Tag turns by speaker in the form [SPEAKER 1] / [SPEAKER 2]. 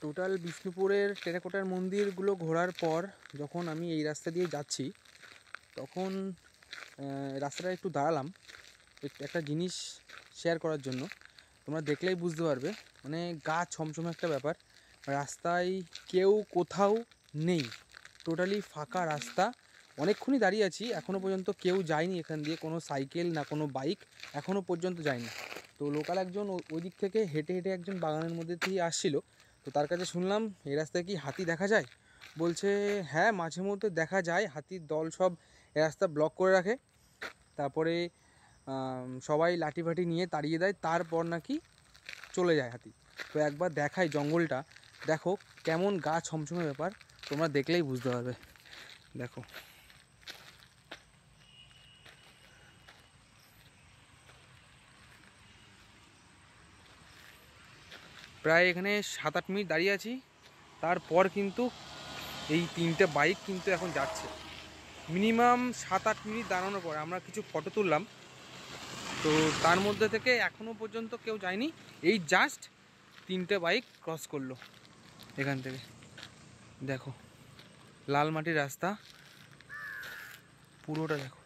[SPEAKER 1] Total বিষ্ণুপুরের টেরাকোটার মন্দিরগুলো ঘোরার পর যখন আমি এই রাস্তা দিয়ে যাচ্ছি, তখন রাস্তাটা একটু দাঁড়ালাম একটা জিনিস শেয়ার করার জন্য। তোমরা দেখলেই বুঝতে পারবে, মানে গা ছমছমে একটা ব্যাপার। রাস্তায় কেউ কোথাও নেই, টোটালি ফাঁকা রাস্তা। অনেকক্ষণই দাঁড়িয়ে আছি, এখনও পর্যন্ত কেউ যায়নি এখান দিয়ে, কোনো সাইকেল না কোনো বাইক এখনও পর্যন্ত যায়নি। তো লোকাল একজন ওই দিক থেকে হেঁটে হেঁটে একজন বাগানের মধ্যে দিয়ে আসছিল। তো তার কাছে শুনলাম এই রাস্তায় কি হাতি দেখা যায়? বলছে হ্যাঁ, মাঝে মধ্যে দেখা যায়, হাতির দল সব এই রাস্তা ব্লক করে রাখে, তারপরে সবাই লাঠি ফাঠি নিয়ে তাড়িয়ে দেয়, তারপর নাকি চলে যায় হাতি। তো একবার দেখাই জঙ্গলটা, দেখো কেমন গা ছমছমে ব্যাপার, তোমরা দেখলেই বুঝতে পারবে। দেখো প্রায় এখানে 7-8 মিনিট দাঁড়িয়ে আছি, তারপর কিন্তু এই 3টে বাইক কিন্তু এখন যাচ্ছে। মিনিমাম 7-8 মিনিট দাঁড়ানোর পর আমরা কিছু ফটো তুললাম, তো তার মধ্যে থেকে এখনও পর্যন্ত কেউ যায়নি। এই জাস্ট 3টে বাইক ক্রস করলো এখান থেকে। দেখো লাল মাটির রাস্তা পুরোটা, দেখো।